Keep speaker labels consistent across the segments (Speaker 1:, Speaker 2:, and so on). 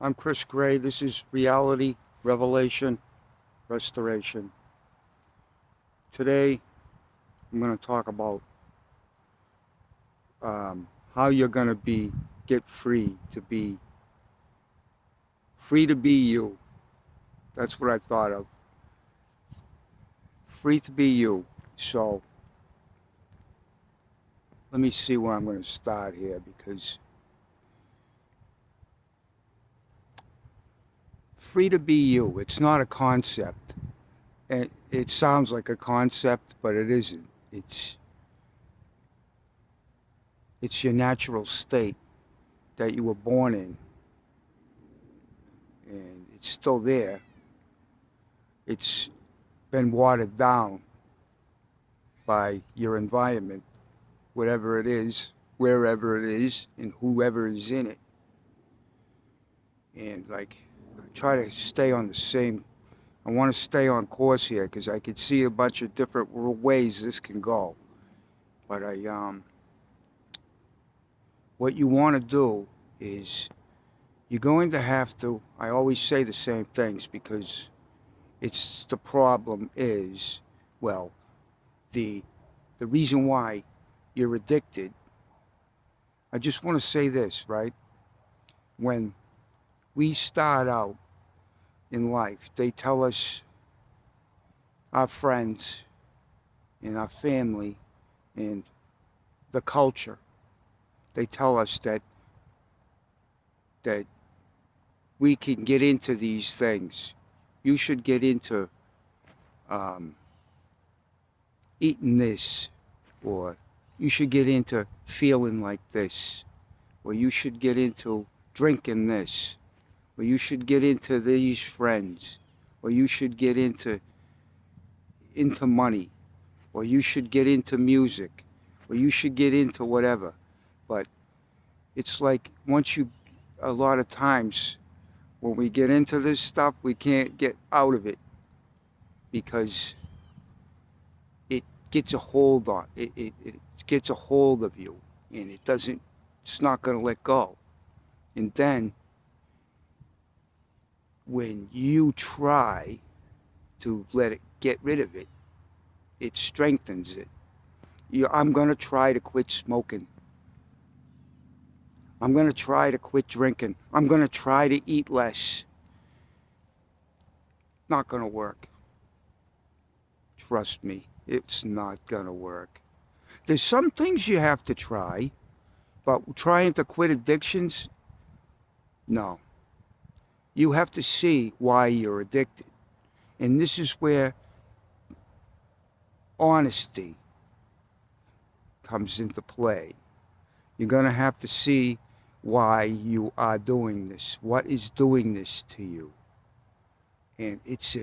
Speaker 1: I'm Chris Gray. This is Reality, Revelation, Restoration. Today, I'm going to talk about how you're going to get free to be you. That's what I thought of. Free to be you. So, let me see where I'm going to start here because free to be you, it's not a concept. It sounds like a concept, but it isn't. It's your natural state that you were born in, and it's still there. It's been watered down by your environment, whatever it is, wherever it is, and whoever is in it. And like, try to stay on the same. I want to stay on course here because I could see a bunch of different ways this can go. But what you want to do is you're going to have to. I always say the same things because the problem is, well, the reason why you're addicted. I just want to say this, right? When we start out in life, they tell us, our friends and our family and the culture, they tell us that we can get into these things. You should get into um, eating this, or you should get into feeling like this, or you should get into drinking this, or you should get into these friends, or you should get into money, or you should get into music, or you should get into whatever. But it's like a lot of times when we get into this stuff, we can't get out of it because it gets a hold on it gets a hold of you, and it's not going to let go. And then when you try to get rid of it, it strengthens it. I'm going to try to quit smoking. I'm going to try to quit drinking. I'm going to try to eat less. Not going to work. Trust me, it's not going to work. There's some things you have to try, but trying to quit addictions, no. You have to see why you're addicted. And this is where honesty comes into play. You're going to have to see why you are doing this. What is doing this to you? And it's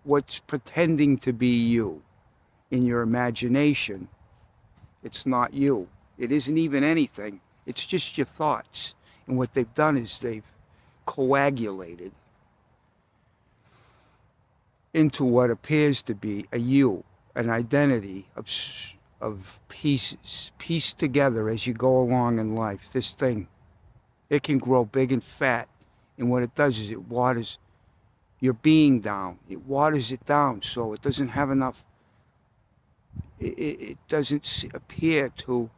Speaker 1: what's pretending to be you in your imagination. It's not you. It isn't even anything. It's just your thoughts. And what they've done is they've coagulated into what appears to be a you, an identity of pieces, pieced together as you go along in life. This thing, it can grow big and fat, and what it does is it waters your being down. It waters it down so it doesn't have enough. It doesn't appear to.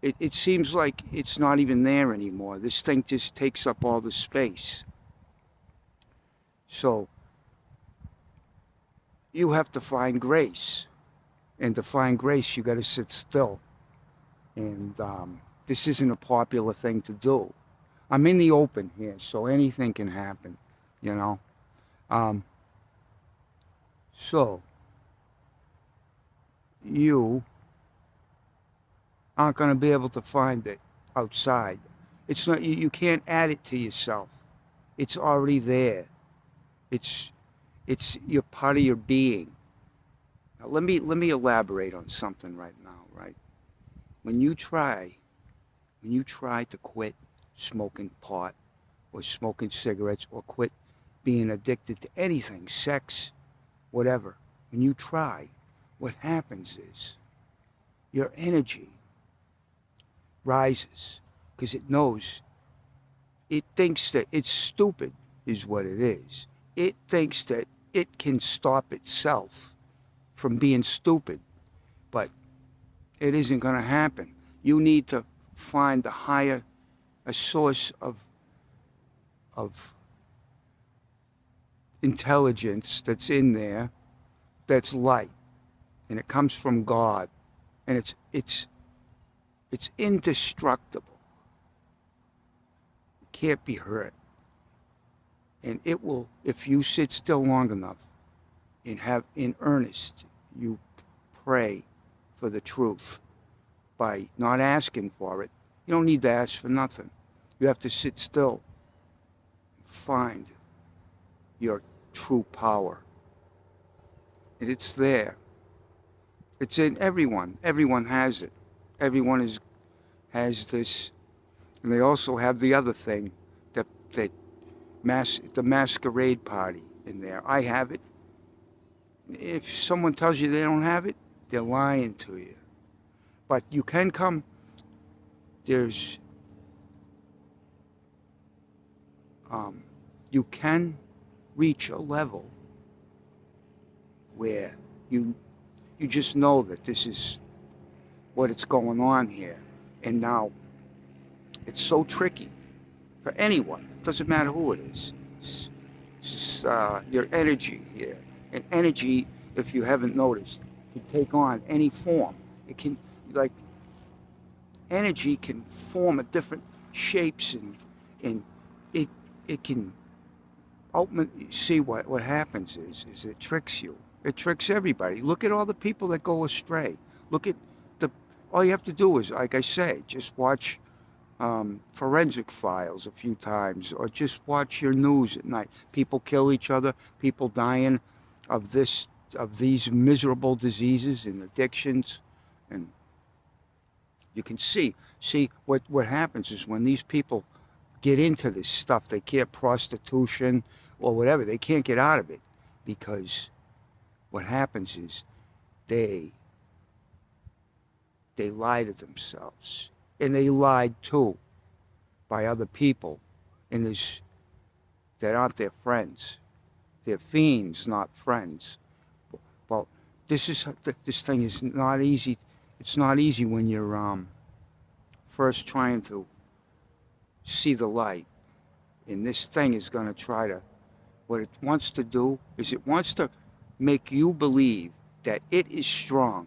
Speaker 1: It seems like it's not even there anymore. This thing just takes up all the space. So you have to find grace. And to find grace, you got to sit still. And this isn't a popular thing to do. I'm in the open here, so anything can happen, you know. So you aren't going to be able to find it outside. It's not. You can't add it to yourself. It's already there. It's you're part of your being. Now, let me elaborate on something right now, right? When you try to quit smoking pot or smoking cigarettes or quit being addicted to anything, sex, whatever, when you try, what happens is your energy rises because it knows it thinks that it's stupid, is what it is. It thinks that it can stop itself from being stupid, but it isn't going to happen. You need to find a source of intelligence that's in there, that's light, and it comes from God, and it's indestructible. It can't be hurt, and it will, if you sit still long enough and have in earnest, you pray for the truth by not asking for it. You don't need to ask for nothing. You have to sit still, find your true power, and it's there. It's in everyone. Everyone has it. Everyone has this, and they also have the other thing, that the masquerade party in there. I have it. If someone tells you they don't have it, they're lying to you. But you can come. There's you can reach a level where you just know that this is what it's going on here. And now it's so tricky for anyone. It doesn't matter who it is. It's just your energy here. And energy, if you haven't noticed, can take on any form. It can, like, energy can form a different shapes, and it can ultimately see what happens is it tricks you. It tricks everybody. Look at all the people that go astray. Look at all you have to do is, like I say, just watch forensic files a few times, or just watch your news at night. People kill each other, people dying of these miserable diseases and addictions, and you can see what happens is when these people get into this stuff, they can't, prostitution or whatever, they can't get out of it, because what happens is they lie to themselves, and they lied too by other people, and that aren't their friends. They're fiends, not friends. Well, this thing is not easy. It's not easy when you're first trying to see the light, and this thing is going to try to, what it wants to do is it wants to make you believe that it is strong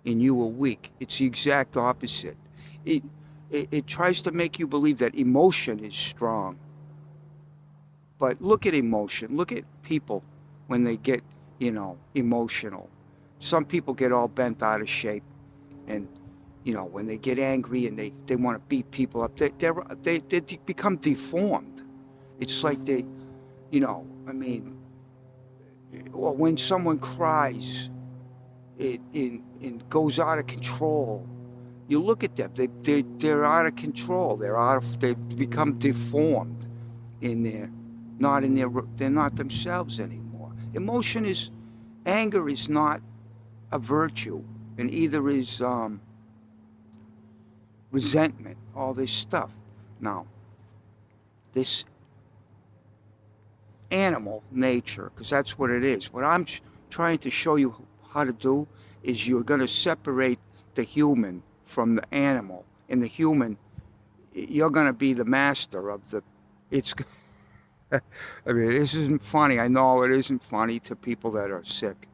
Speaker 1: and you are weak. It's the exact opposite. It tries to make you believe that emotion is strong. But look at emotion. Look at people when they get, emotional. Some people get all bent out of shape, and when they get angry and they want to beat people up, they become deformed. It's like or when someone cries, it goes out of control. You look at them; they're out of control. They've become deformed, and they're not themselves anymore. Anger is not a virtue, and either is resentment. All this stuff. Now, this animal nature, because that's what it is. What I'm trying to show you how to do is you're going to separate the human from the animal. In the human, you're going to be the master of this isn't funny. I know it isn't funny to people that are sick.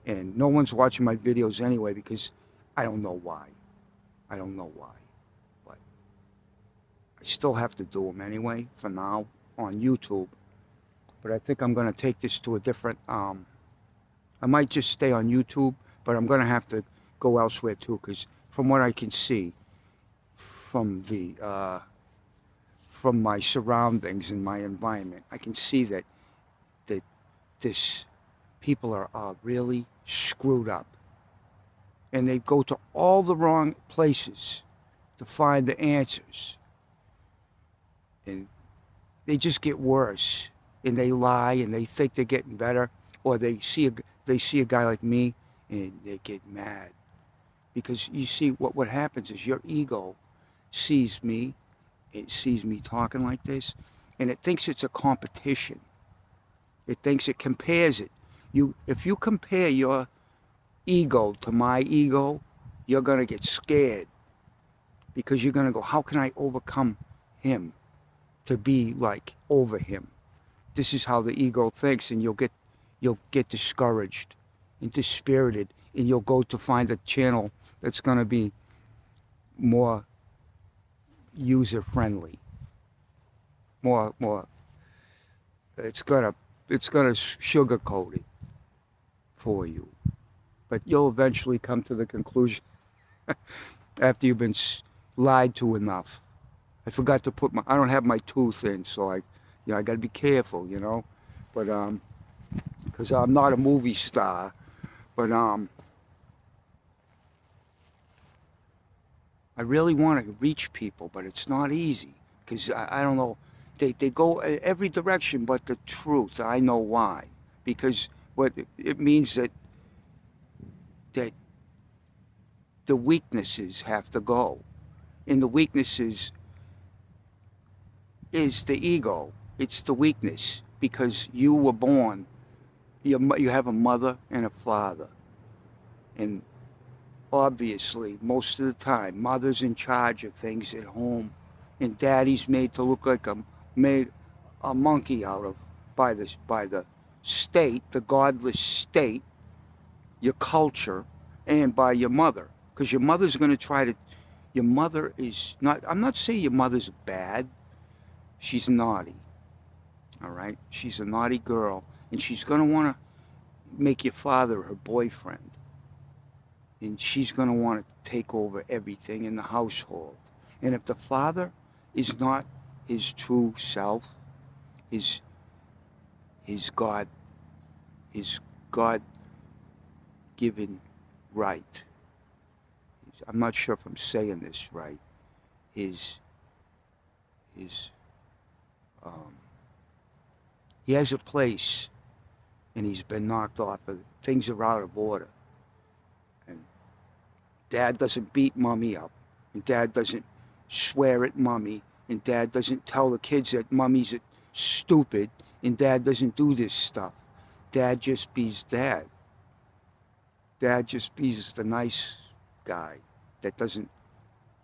Speaker 1: And no one's watching my videos anyway, because I don't know why. I don't know why. But I still have to do them anyway, for now, on YouTube. But I think I'm going to take this to a different, I might just stay on YouTube, but I'm going to have to go elsewhere too, because from what I can see, from my surroundings and my environment, I can see that people are really screwed up, and they go to all the wrong places to find the answers, and they just get worse, and they lie, and they think they're getting better, or they see a guy like me, and they get mad, because you see what happens is your ego sees me it sees me talking like this, and it thinks it's a competition. It thinks it compares it. If you compare your ego to my ego, you're going to get scared because you're going to go, how can I overcome him to be like over him? This is how the ego thinks, and you'll get discouraged and dispirited, and you'll go to find a channel that's going to be more user friendly, more it's gonna sugarcoat it for you, but you'll eventually come to the conclusion after you've been lied to enough. I forgot to put I don't have my tooth in, so I got to be careful, but because I'm not a movie star, but I really want to reach people, but it's not easy because I don't know. They go every direction but the truth. I know why. Because what it means that the weaknesses have to go. And the weaknesses is the ego. It's the weakness because you were born. You have a mother and a father. And obviously, most of the time, mother's in charge of things at home, and daddy's made to look like a monkey out of by the state, the godless state, your culture, and by your mother, because your mother's going to try to. Your mother is not. I'm not saying your mother's bad. She's naughty. All right, she's a naughty girl, and she's going to want to make your father her boyfriend. And she's going to want to take over everything in the household. And if the father is not his true self, his God-given right, I'm not sure if I'm saying this right, he has a place, and he's been knocked off. Things are out of order. Dad doesn't beat mommy up, and dad doesn't swear at mommy, and dad doesn't tell the kids that mommy's stupid, and dad doesn't do this stuff. Dad just be's dad. Dad just be's the nice guy that doesn't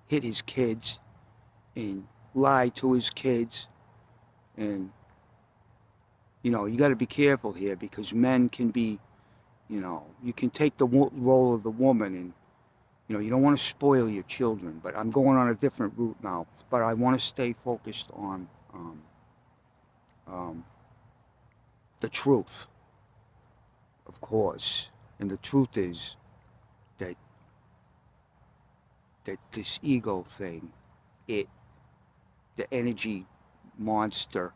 Speaker 1: hit his kids and lie to his kids. And, you got to be careful here because men can be, you can take the role of the woman and, you don't want to spoil your children, but I'm going on a different route now. But I want to stay focused on the truth, of course. And the truth is that this ego thing, the energy monster,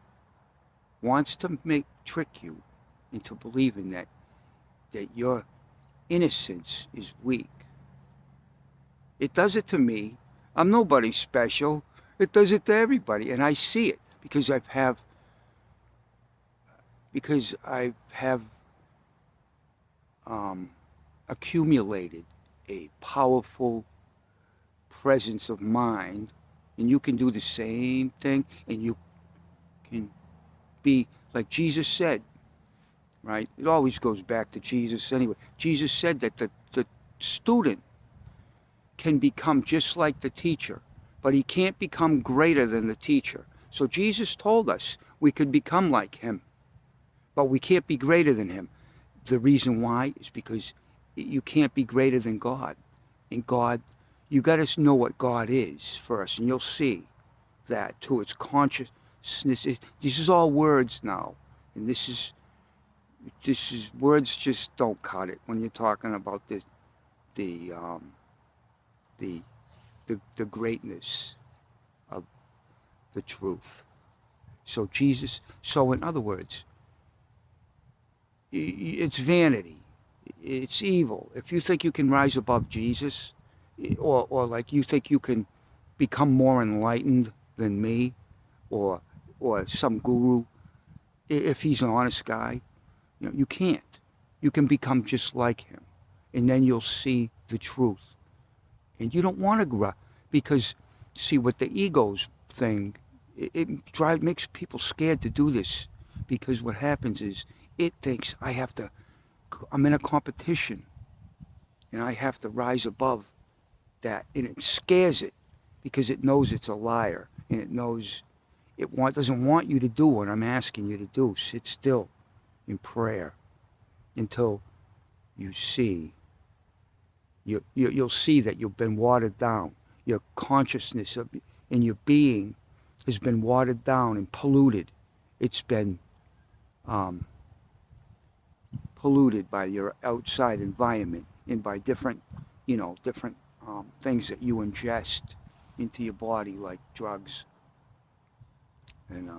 Speaker 1: wants to trick you into believing that your innocence is weak. It does it to me. I'm nobody special. It does it to everybody, and I see it because I have accumulated a powerful presence of mind, and you can do the same thing, and you can be like Jesus said, right? It always goes back to Jesus anyway. Jesus said that the student can become just like the teacher, but he can't become greater than the teacher. So Jesus told us we could become like him, but we can't be greater than him. The reason why is because you can't be greater than God. And God, you got to know what God is first, and you'll see that to its consciousness. This is all words now, and this is words just don't cut it when you're talking about the greatness of the truth. So in other words, it's vanity. It's evil. If you think you can rise above Jesus, or like you think you can become more enlightened than me, or some guru, if he's an honest guy, you can't. You can become just like him, and then you'll see the truth. And you don't want to grow, because see what the ego's thing, makes people scared to do this, because what happens is it thinks I'm in a competition and I have to rise above that, and it scares it because it knows it's a liar, and it knows doesn't want you to do what I'm asking you to do. Sit still in prayer until you see. You'll see that you've been watered down. Your consciousness and your being has been watered down and polluted. It's been polluted by your outside environment and by different things that you ingest into your body, like drugs and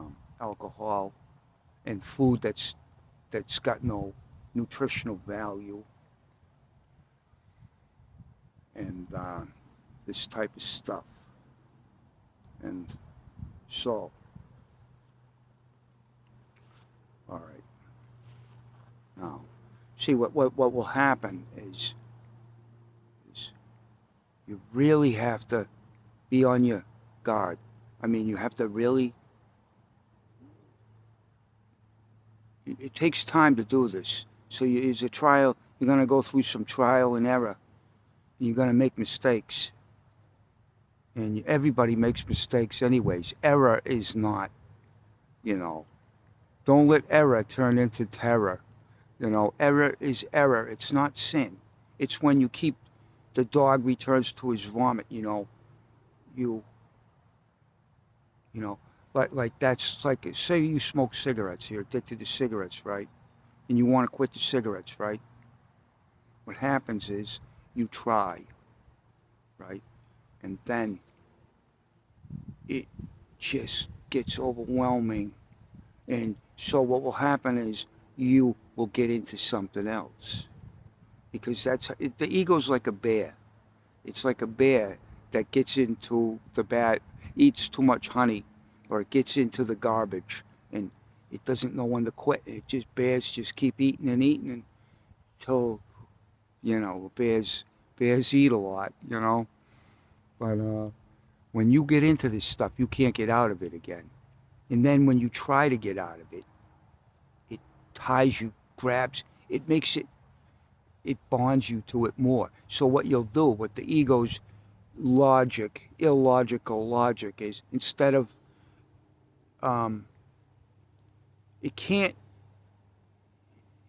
Speaker 1: alcohol and food that's got no nutritional value, and this type of stuff. And so, all right, now see what will happen is you really have to be on your guard. I mean, you have to really, it takes time to do this. So it's a trial. You're going to go through some trial and error. You're going to make mistakes. And everybody makes mistakes anyways. Error is not, don't let error turn into terror. Error is error. It's not sin. It's when you keep, the dog returns to his vomit, like that's like, say you smoke cigarettes, you're addicted to cigarettes, right? And you want to quit the cigarettes, right? What happens is you try, right? And then it just gets overwhelming. And so what will happen is you will get into something else. Because the ego's like a bear. It's like a bear that gets into the bad, eats too much honey, or it gets into the garbage, and it doesn't know when to quit. Bears just keep eating and eating until, bears eat a lot, But when you get into this stuff, you can't get out of it again. And then when you try to get out of it, it ties you, grabs, it bonds you to it more. So what you'll do, what the ego's illogical logic is, instead of,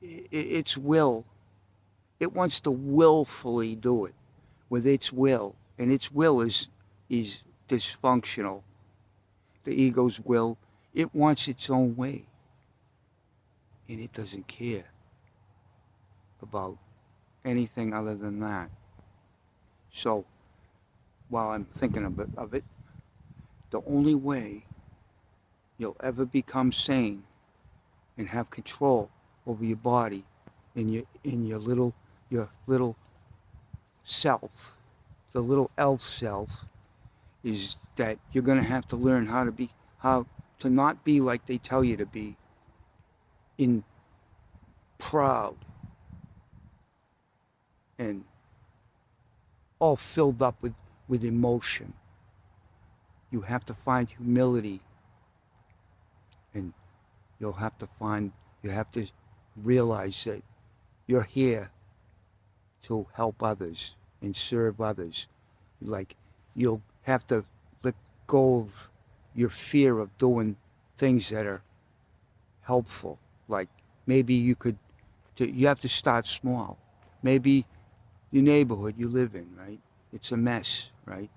Speaker 1: its will, it wants to willfully do it with its will, and its will is dysfunctional. The ego's will, it wants its own way, and it doesn't care about anything other than that. So while I'm thinking of it, the only way you'll ever become sane and have control over your body and your little self, the little elf self, is that you're going to have to learn how to not be like they tell you to be, in proud and all filled up with emotion. You have to find humility, and you have to realize that you're here to help others and serve others. Like, you'll have to let go of your fear of doing things that are helpful. Like, maybe you have to start small. Maybe your neighborhood you live in, right? It's a mess, right?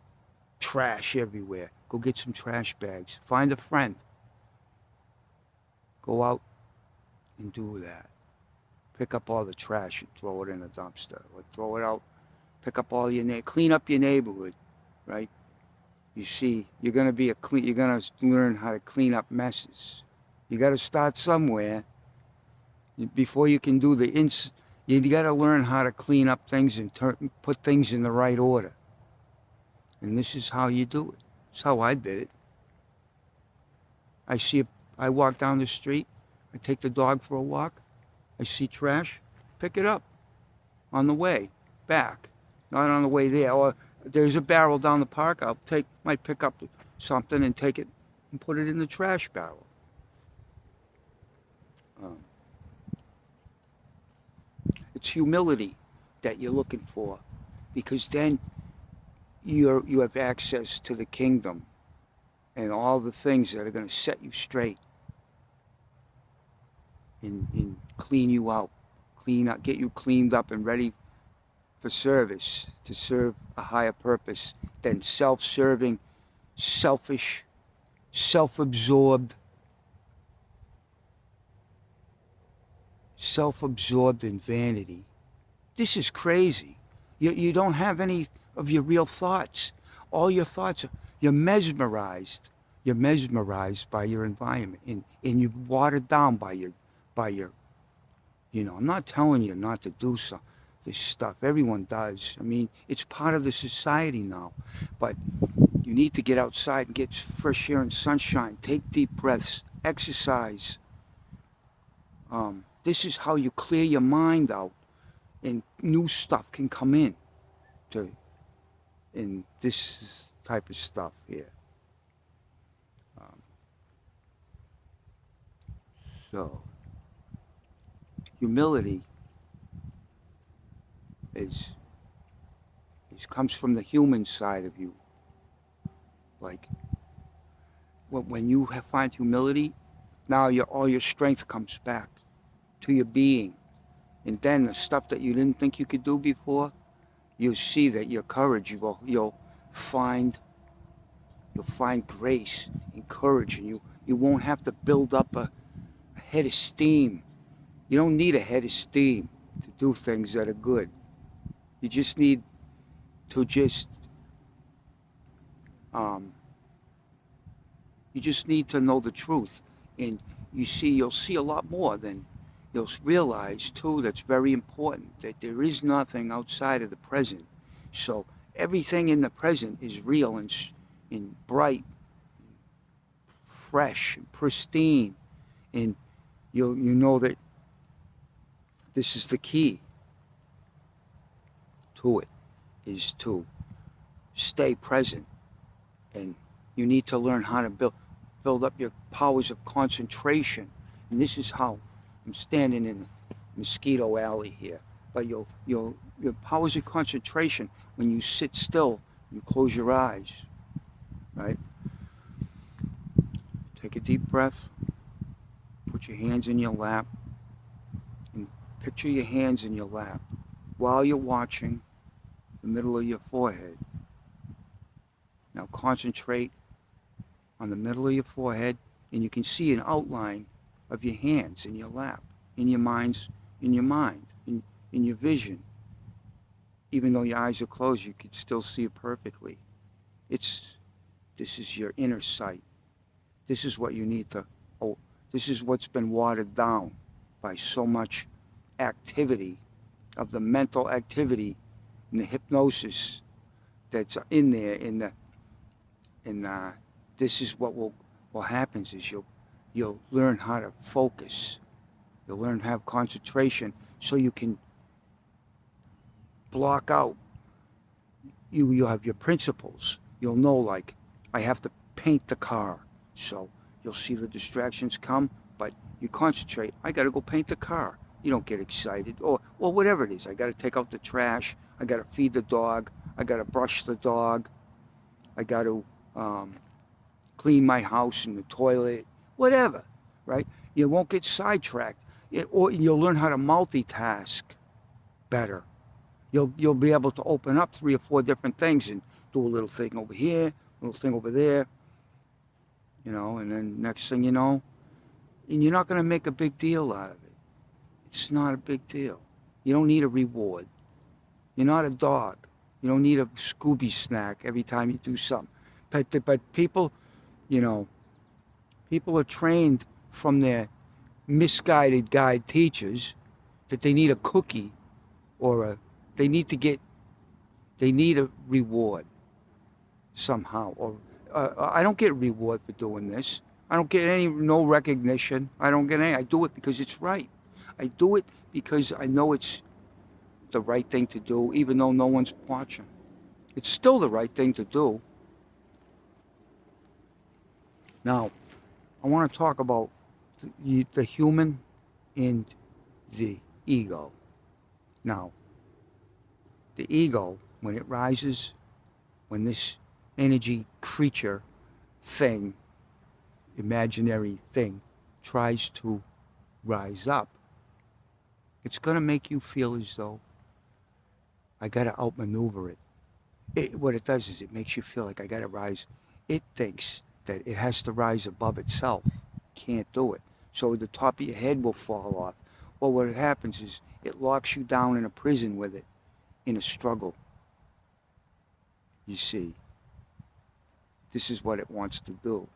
Speaker 1: Trash everywhere. Go get some trash bags. Find a friend. Go out and do that. Pick up all the trash and throw it in a dumpster. Or throw it out. Pick up all clean up your neighborhood, right? You see, you're gonna learn how to clean up messes. You gotta start somewhere. Before you can do you gotta learn how to clean up things and put things in the right order. And this is how you do it. It's how I did it. I walk down the street, I take the dog for a walk, I see trash, pick it up on the way back, not on the way there. Or there's a barrel down the park, might pick up something and take it and put it in the trash barrel. Um, it's humility that you're looking for, because then you have access to the kingdom and all the things that are going to set you straight and clean you out, get you cleaned up and ready for service, to serve a higher purpose than self-serving, selfish, self-absorbed, in vanity. This is crazy. You don't have any of your real thoughts. All your thoughts are, you're mesmerized. You're mesmerized by your environment, and you're watered down by your, I'm not telling you not to do this stuff. Everyone does. I mean, it's part of the society now. But you need to get outside and get fresh air and sunshine. Take deep breaths. Exercise. This is how you clear your mind out, and new stuff can come in this type of stuff here. So, humility comes from the human side of you. Like, when you find humility, now all your strength comes back to your being. And then the stuff that you didn't think you could do before, you'll see that your courage, you'll find grace and courage, and you won't have to build up a head of steam. You don't need a head of steam to do things that are good. You just need to know the truth, and you'll see a lot more. Than you'll realize too, that's very important, that there is nothing outside of the present. So everything in the present is real and bright, fresh, and pristine, and you know that this is the key to it, is to stay present. And you need to learn how to build up your powers of concentration. And this is how I'm standing in Mosquito Alley here. But your powers of concentration, when you sit still, you close your eyes, right? Take a deep breath. Put your hands in your lap. And picture your hands in your lap while you're watching the middle of your forehead. Now concentrate on the middle of your forehead, and you can see an outline of your hands in your lap, in your mind, in your vision. Even though your eyes are closed, you can still see it perfectly. This is your inner sight. This is what you need to, this is what's been watered down by so much activity, of the mental activity and the hypnosis that's in there, this is what happens is you'll learn how to focus. You'll learn to have concentration, so you can block out. You have your principles. You'll know, like, I have to paint the car, so you'll see the distractions come, but you concentrate. I got to go paint the car. You don't get excited, or whatever it is. I got to take out the trash. I got to feed the dog. I got to brush the dog. I got to clean my house and the toilet, whatever, right? You won't get sidetracked, or you'll learn how to multitask better. You'll be able to open up 3 or 4 different things and do a little thing over here, a little thing over there, and then next thing you know, and you're not going to make a big deal out of it. It's not a big deal. You don't need a reward. You're not a dog. You don't need a Scooby snack every time you do something. But people, people are trained from their misguided guide teachers that they need a cookie, or they need a reward somehow. Or I don't get a reward for doing this. I don't get no recognition. I don't get any. I do it because it's right. I do it because I know it's the right thing to do, even though no one's watching. It's still the right thing to do. Now, I want to talk about the human and the ego. Now, the ego, when it rises, when this energy creature thing, imaginary thing, tries to rise up, it's going to make you feel as though I got to outmaneuver it. What it does is it makes you feel like I got to rise. It thinks that it has to rise above itself. Can't do it. So the top of your head will fall off. Well, what happens is it locks you down in a prison with it, in a struggle. You see, this is what it wants to do.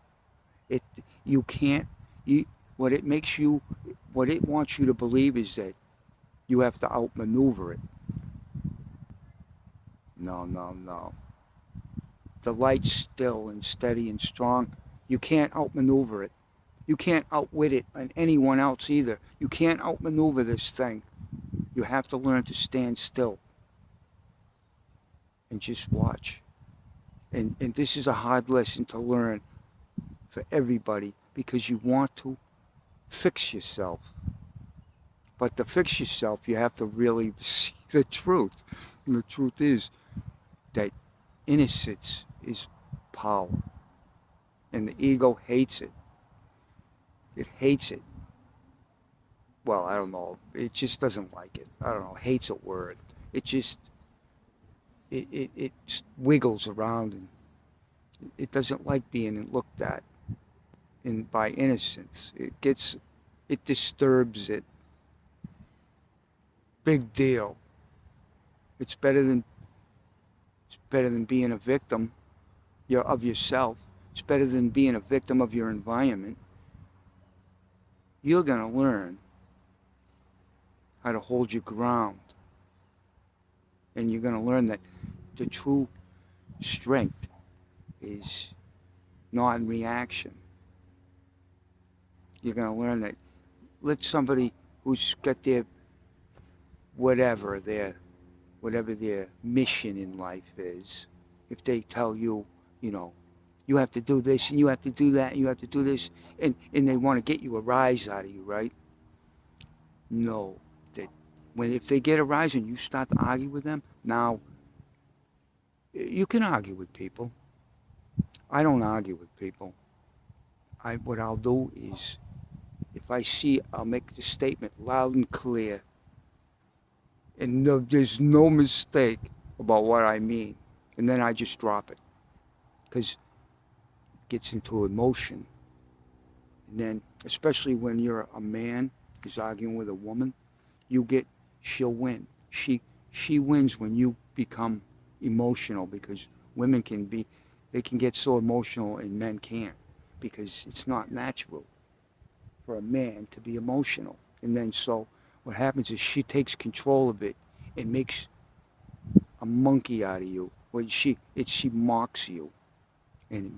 Speaker 1: It, you can't, you, what it makes you, what it wants you to believe is that you have to outmaneuver it. No, no, no. The light's still and steady and strong. You can't outmaneuver it. You can't outwit it and anyone else either. You can't outmaneuver this thing. You have to learn to stand still and just watch. And this is a hard lesson to learn for everybody because you want to fix yourself. But to fix yourself, you have to really see the truth. And the truth is that innocence is power. And the ego hates it. It hates it. Well, I don't know. It just doesn't like it. I don't know. Hate's a word. It just, it wiggles around and it doesn't like being looked at by innocence. It disturbs it. Big deal. It's better than being a victim of yourself. It's better than being a victim of your environment. You're going to learn how to hold your ground. And you're going to learn that the true strength is non-reaction. You're going to learn that let somebody who's got their whatever their mission in life is, if they tell you, you have to do this and you have to do that and you have to do this, and they want to get you a rise out of you, right? No, that if they get a rise and you start to argue with them, now you can argue with people. I don't argue with people. What I'll do is, if I see, I'll make the statement loud and clear, and there's no mistake about what I mean, and then I just drop it, because it gets into emotion. And then, especially when you're a man who's arguing with a woman, she'll win. She wins when you become emotional, because women can get so emotional and men can't, because it's not natural for a man to be emotional. And then so what happens is she takes control of it and makes a monkey out of you. She mocks you, and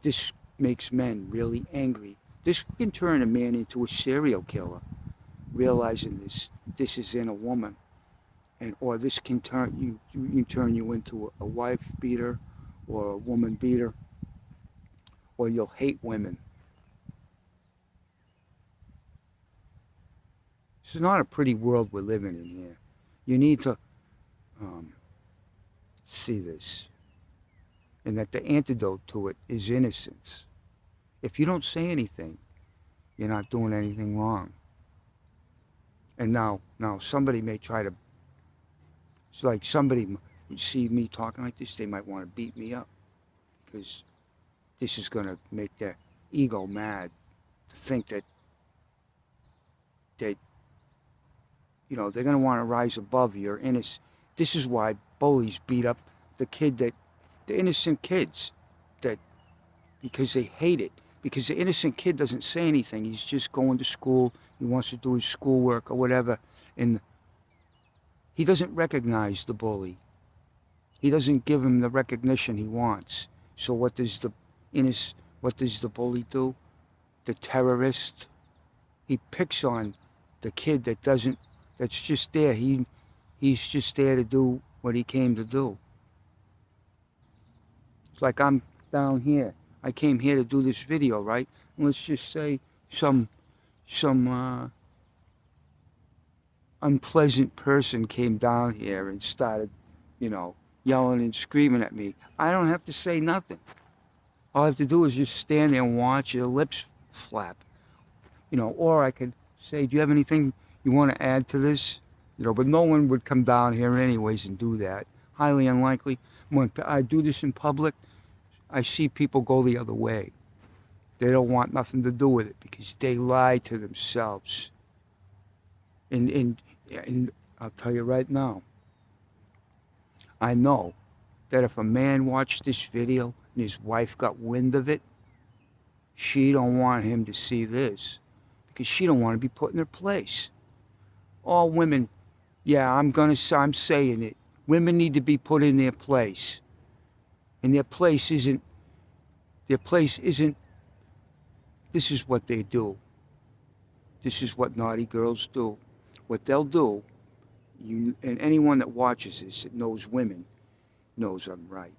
Speaker 1: this makes men really angry. This can turn a man into a serial killer, realizing this is in a woman. Or this can turn you into a wife beater or a woman beater, or you'll hate women. It's not a pretty world we're living in here. You need to see this, and that the antidote to it is innocence. If you don't say anything, you're not doing anything wrong. And now somebody may try to, it's like somebody would see me talking like this, they might want to beat me up, because this is going to make their ego mad to think that they're going to want to rise above your innocence. This is why bullies beat up the innocent kids, because they hate it. Because the innocent kid doesn't say anything. He's just going to school. He wants to do his schoolwork or whatever. And he doesn't recognize the bully. He doesn't give him the recognition he wants. So what does the bully do? The terrorist, he picks on the kid that's just there. He's just there to do what he came to do. It's like I'm down here. I came here to do this video, right? And let's just say some unpleasant person came down here and started, you know, yelling and screaming at me. I don't have to say nothing. All I have to do is just stand there and watch your lips flap, you know, or I could say, do you have anything you want to add to this? You know, but no one would come down here anyways and do that. Highly unlikely. When I do this in public, I see people go the other way. They don't want nothing to do with it because they lie to themselves. And I'll tell you right now, I know that if a man watched this video and his wife got wind of it, she don't want him to see this because she don't want to be put in her place. All women, yeah, I'm saying it. Women need to be put in their place. And their place isn't, this is what they do. This is what naughty girls do. What they'll do, and anyone that watches this that knows women knows I'm right.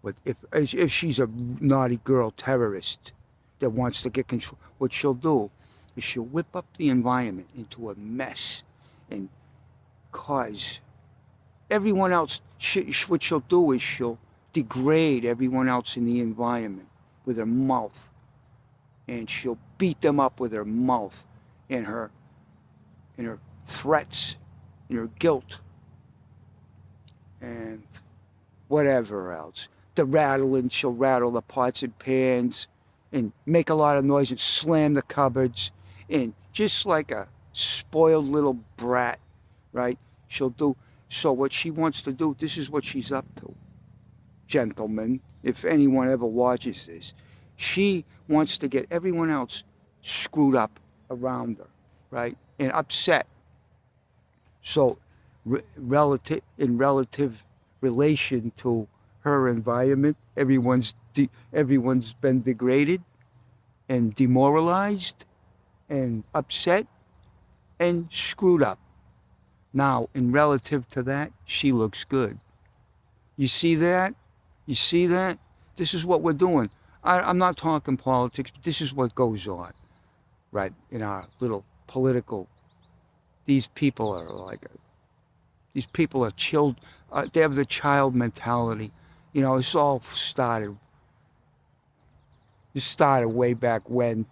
Speaker 1: But if she's a naughty girl terrorist that wants to get control, what she'll do is she'll whip up the environment into a mess and cause everyone else, what she'll do is she'll degrade everyone else in the environment with her mouth. And she'll beat them up with her mouth and her threats and her guilt and whatever else. She'll rattle the pots and pans and make a lot of noise and slam the cupboards. And just like a spoiled little brat, right? She'll do, so what she wants to do, this is what she's up to. Gentlemen, if anyone ever watches this, she wants to get everyone else screwed up around her, right? And upset. So in relative relation to her environment, everyone's been degraded and demoralized and upset and screwed up. Now, in relative to that, she looks good. You see that? You see that? This is what we're doing. I'm not talking politics, but this is what goes on, right, in our little political. These people are chilled. They have the child mentality. You know, it's all started. It started way back when.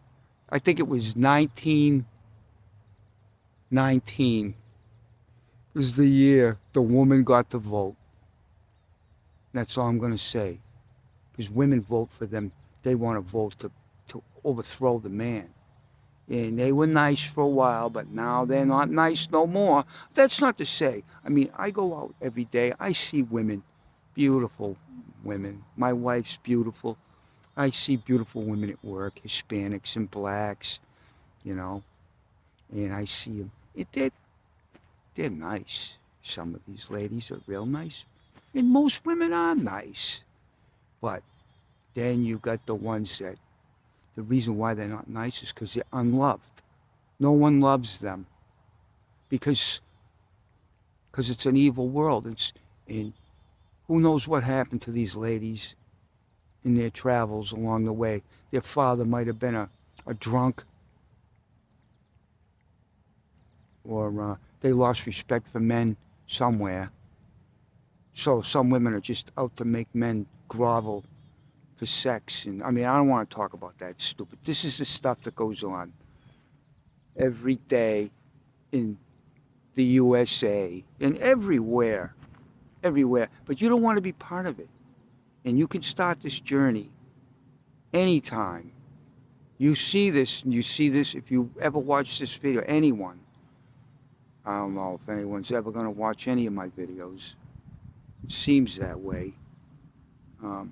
Speaker 1: I think it was 1919. It was the year the woman got the vote. That's all I'm going to say. Because women vote for them. They want to vote to overthrow the man. And they were nice for a while, but now they're not nice no more. That's not to say. I mean, I go out every day. I see women, beautiful women. My wife's beautiful. I see beautiful women at work, Hispanics and blacks, you know. And I see them. They're nice. Some of these ladies are real nice. And most women are nice. But then you got the ones that, the reason why they're not nice is because they're unloved. No one loves them. Because it's an evil world. And who knows what happened to these ladies in their travels along the way. Their father might have been a drunk. Or they lost respect for men somewhere. So some women are just out to make men grovel for sex. And I mean, I don't want to talk about that stupid. This is the stuff that goes on every day in the USA and everywhere. But you don't want to be part of it. And you can start this journey anytime. You see this, if you ever watch this video, anyone. I don't know if anyone's ever going to watch any of my videos. It seems that way. I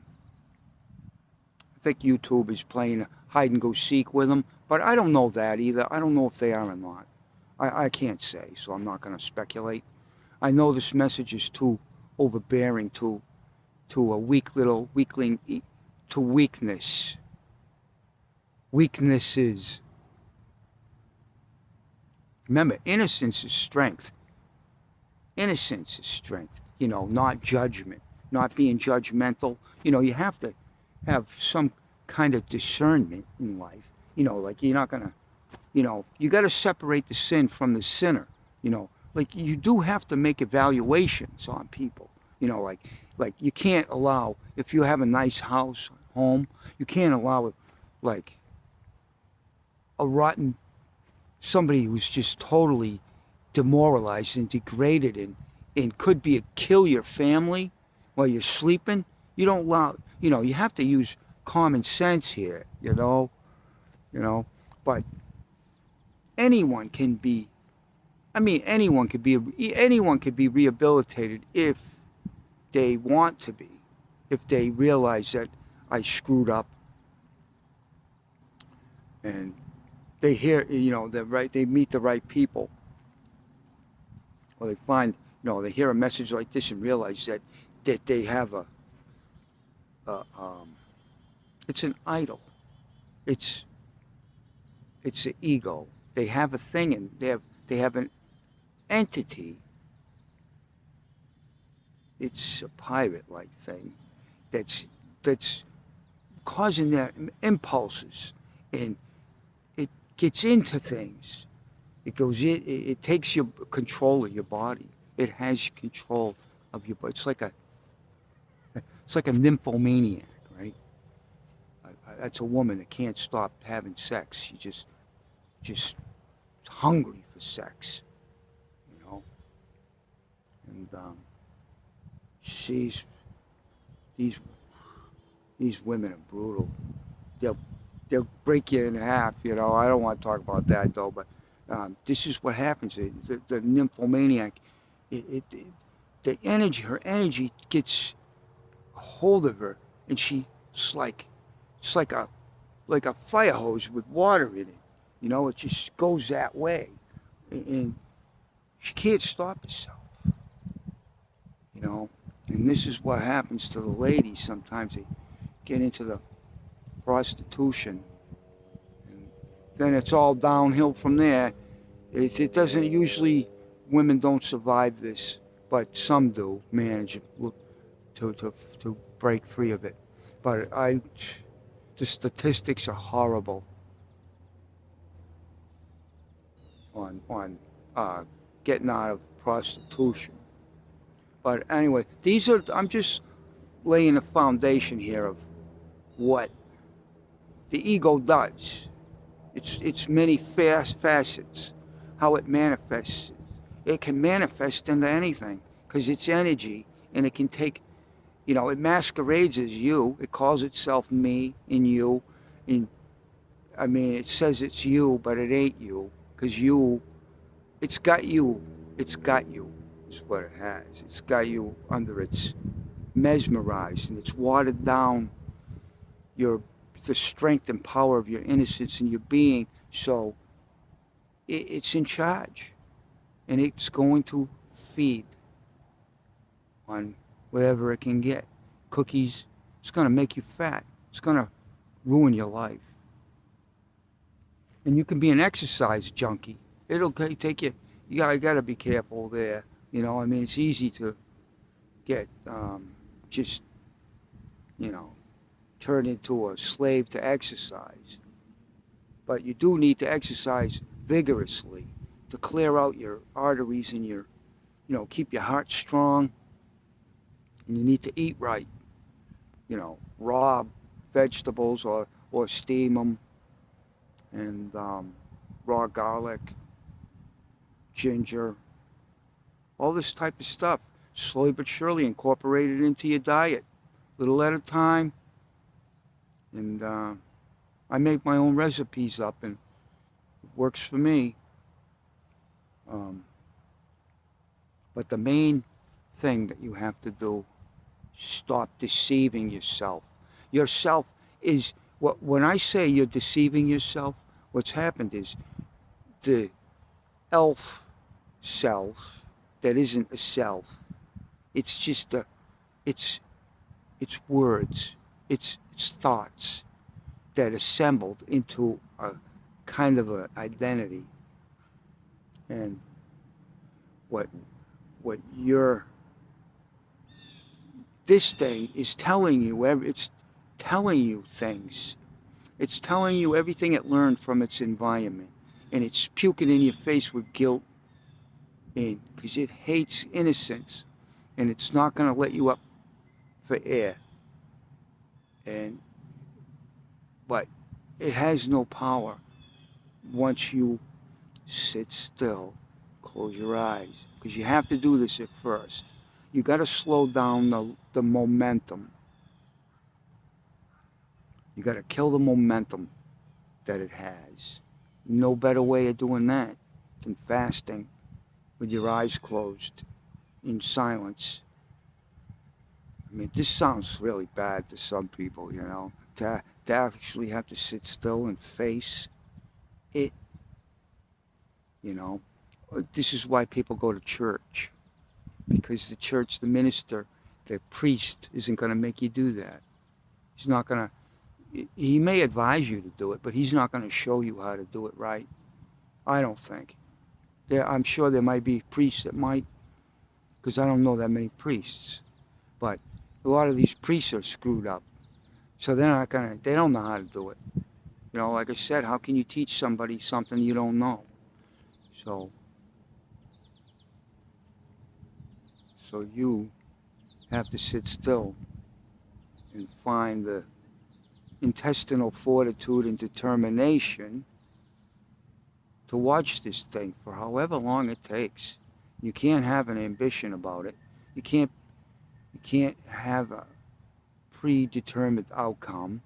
Speaker 1: think YouTube is playing hide and go seek with them, but I don't know that either. I don't know if they are or not. I can't say, so I'm not going to speculate. I know this message is too overbearing to a weak little weakling, to weaknesses. Remember, innocence is strength. Innocence is strength. You know, not judgment, not being judgmental. You know, you have to have some kind of discernment in life. Like you're not gonna, you got to separate the sin from the sinner. Like you do have to make evaluations on people. Like you can't allow, if you have a nice house, home, you can't allow it, like a rotten, somebody who's just totally demoralized and degraded and could be a kill your family while you're sleeping. You don't allow, you have to use common sense here, you know. But anyone can be, I mean, anyone could be rehabilitated if they want to be, if they realize that I screwed up and they hear, they meet the right people, or they find, they hear a message like this and realize that they have a it's an idol. It's an ego. They have a thing, and they have an entity. It's a pirate-like thing that's causing their impulses, and it gets into things. It takes your control of your body. It has control of your body. It's like a nymphomaniac, right? That's a woman that can't stop having sex. She just hungry for sex, you know. And she's these these women are brutal. They'll they'll break you in half. I don't want to talk about that though, but this is what happens. The nymphomaniac, it her energy gets a hold of her, and it's like a fire hose with water in it. It just goes that way, and she can't stop herself. You know, and this is what happens to the ladies. Sometimes they get into the prostitution, and then it's all downhill from there. It doesn't usually, women don't survive this, but some do manage to break free of it. But the statistics are horrible on getting out of prostitution. But anyway, I'm just laying a foundation here of what the ego does. It's many facets, how it manifests. It can manifest into anything because it's energy, and it can take, it masquerades as you. It calls itself me and you. And I mean, it says it's you, but it ain't you, because it's got you. It's got you is what it has. It's got you under its mesmerized, and it's watered down the strength and power of your innocence and your being. So it's in charge, and it's going to feed on whatever it can get. Cookies. It's going to make you fat. It's going to ruin your life. And you can be an exercise junkie. It'll take you. You gotta be careful there. I mean, it's easy to get just turn into a slave to exercise. But you do need to exercise vigorously to clear out your arteries and keep your heart strong. And you need to eat right. Raw vegetables or steam them, and raw garlic, ginger, all this type of stuff. Slowly but surely incorporate it into your diet, little at a time. And I make my own recipes up, and it works for me. But the main thing that you have to do, stop deceiving yourself. Yourself is when I say you're deceiving yourself, what's happened is the elf self that isn't a self. It's just it's words, it's thoughts that assembled into a kind of an identity. And what this thing is telling you, it's telling you things. It's telling you everything it learned from its environment. And it's puking in your face with guilt because it hates innocence. And it's not going to let you up for air. And but it has no power once you sit still, close your eyes, because you have to do this at first. You got to slow down the momentum. You got to kill the momentum that it has. No better way of doing that than fasting with your eyes closed in silence. I mean, this sounds really bad to some people, to actually have to sit still and face it, you know. This is why people go to church, because the church, the minister, the priest isn't going to make you do that. He's not going to, he may advise you to do it, but he's not going to show you how to do it right. I don't think. I'm sure there might be priests that might, because I don't know that many priests, but a lot of these priests are screwed up. So they don't know how to do it. Like I said, how can you teach somebody something you don't know? So you have to sit still and find the intestinal fortitude and determination to watch this thing for however long it takes. You can't have an ambition about it. You can't have a predetermined outcome.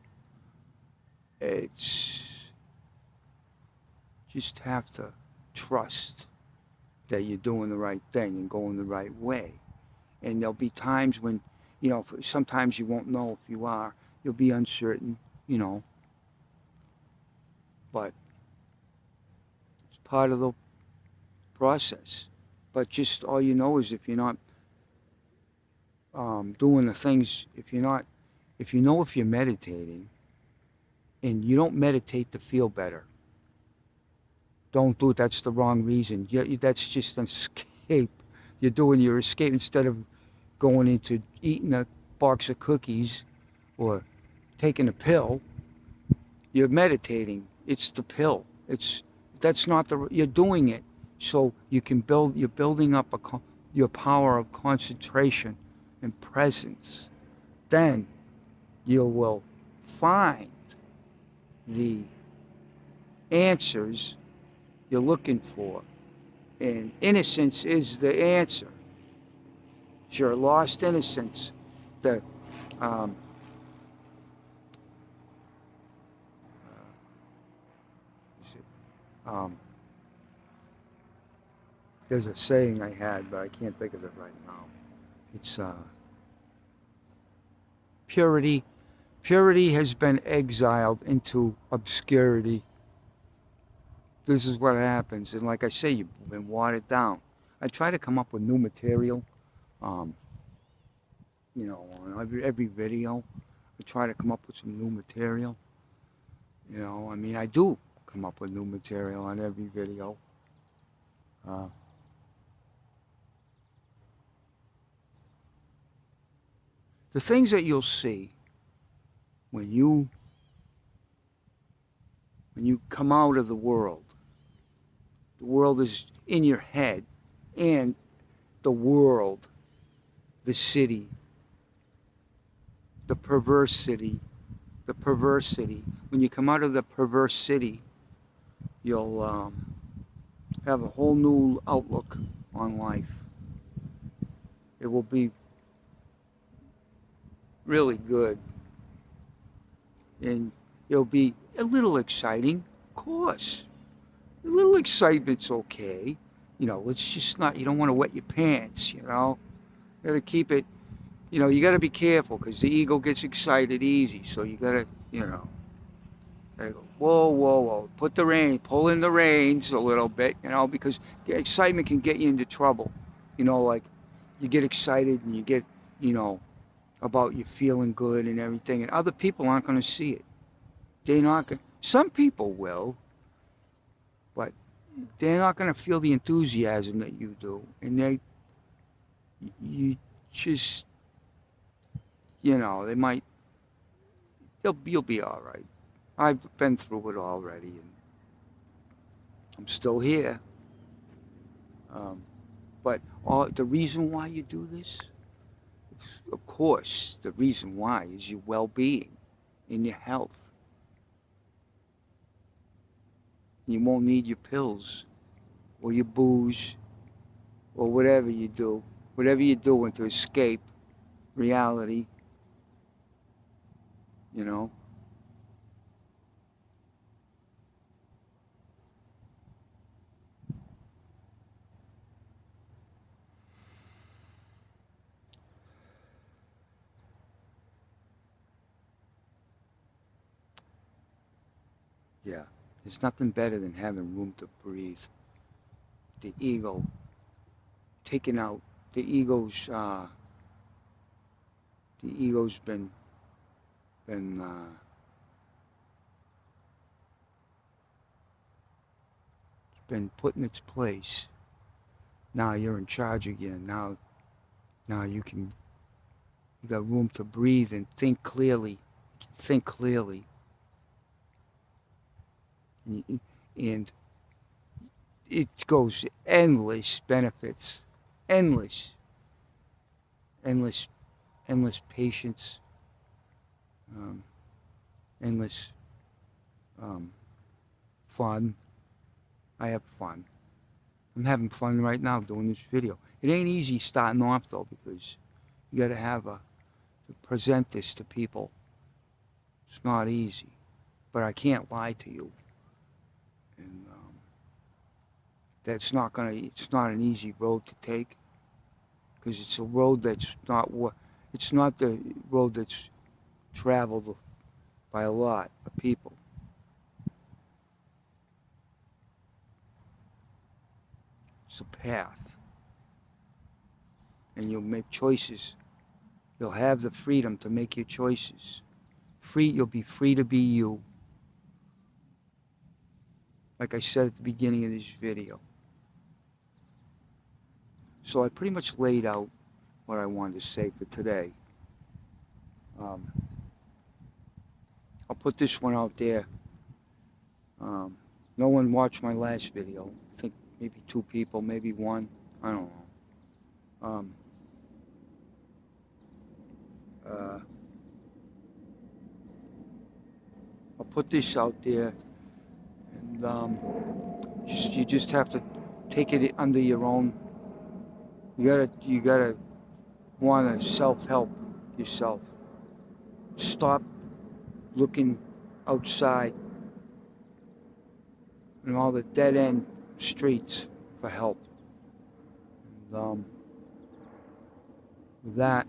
Speaker 1: It's just have to trust that you're doing the right thing and going the right way. And there'll be times when, sometimes you won't know if you are. You'll be uncertain, but it's part of the process. But just all you know is if you're not doing the things, if you're meditating, and you don't meditate to feel better, don't do it. That's the wrong reason. That's just an escape. You're doing your escape instead of going into eating a box of cookies or taking a pill. You're meditating. It's the pill. You're doing it so you can you're building up your power of concentration and presence. Then you will find the answers you're looking for. And innocence is the answer. It's your lost innocence. There's a saying I had, but I can't think of it right now. It's purity. Purity has been exiled into obscurity. This is what happens. And like I say, you've been watered down. I try to come up with new material. On every video, I try to come up with some new material. I do come up with new material on every video. The things that you'll see when you come out of the world is in your head, and the world, the city, the perversity. When you come out of the perverse city, you'll have a whole new outlook on life. It will be really good. And it'll be a little exciting, of course. A little excitement's okay. It's just not, you don't want to wet your pants, You got to keep it, you got to be careful because the ego gets excited easy. So you got to, gotta go, whoa. Pull in the reins a little bit, because the excitement can get you into trouble. Like you get excited and you get, about you feeling good and everything, and other people aren't going to see it. They're not going. Some people will, but they're not going to feel the enthusiasm that you do, and you just, they might you'll be all right. I've been through it already, and I'm still here. Um, but the reason why you do this, of course, the reason why is your well-being and your health. You won't need your pills or your booze or whatever you're doing to escape reality, you know. Yeah, there's nothing better than having room to breathe. The ego, taking out the ego's, the ego's been been put in its place. Now you're in charge again. Now you got room to breathe and think clearly. Think clearly, and it goes endless benefits, endless, endless, endless patience, um, endless um, fun. I have fun. I'm having fun right now doing this video. It ain't easy starting off though, because you got to to present this to people. It's not easy, but I can't lie to you, and it's not an easy road to take, because it's a road that's not what, it's not the road that's traveled by a lot of people. It's a path, and you'll make choices. You'll have the freedom to make your choices. You'll be free to be you. Like I said at the beginning of this video. So I pretty much laid out what I wanted to say for today. Um, I'll put this one out there. No one watched my last video. I think maybe 2 people, maybe 1. I don't know. Uh, I'll put this out there, and you just have to take it under your own. You gotta want to self-help yourself. Stop looking outside and all the dead-end streets for help. And, with that,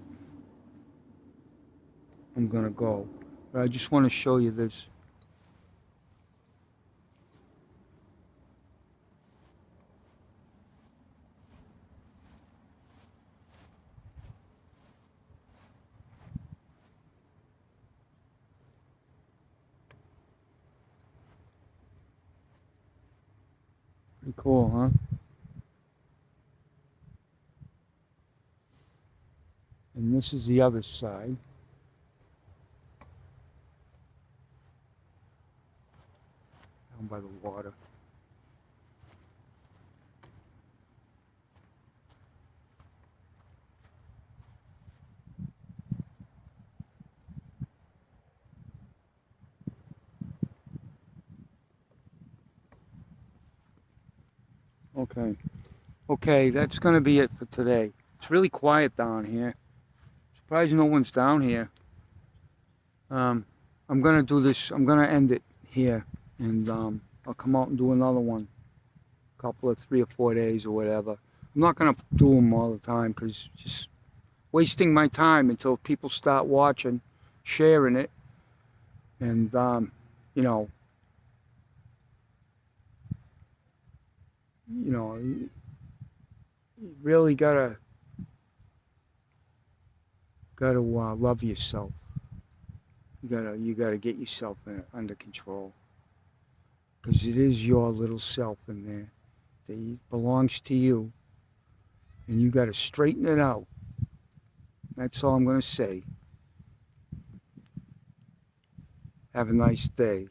Speaker 1: I'm gonna go. But I just want to show you this. Pretty cool, huh? And this is the other side. Down by the water. Okay, that's gonna be it for today. It's really quiet down here. Surprised no one's down here. I'm gonna do this. I'm gonna end it here, and I'll come out and do another one. A couple of 3 or 4 days or whatever. I'm not gonna do them all the time, because just wasting my time until people start watching, sharing it, and you know, you really gotta love yourself. You gotta get yourself under control, because it is your little self in there that belongs to you, and you gotta straighten it out. That's all I'm gonna say. Have a nice day.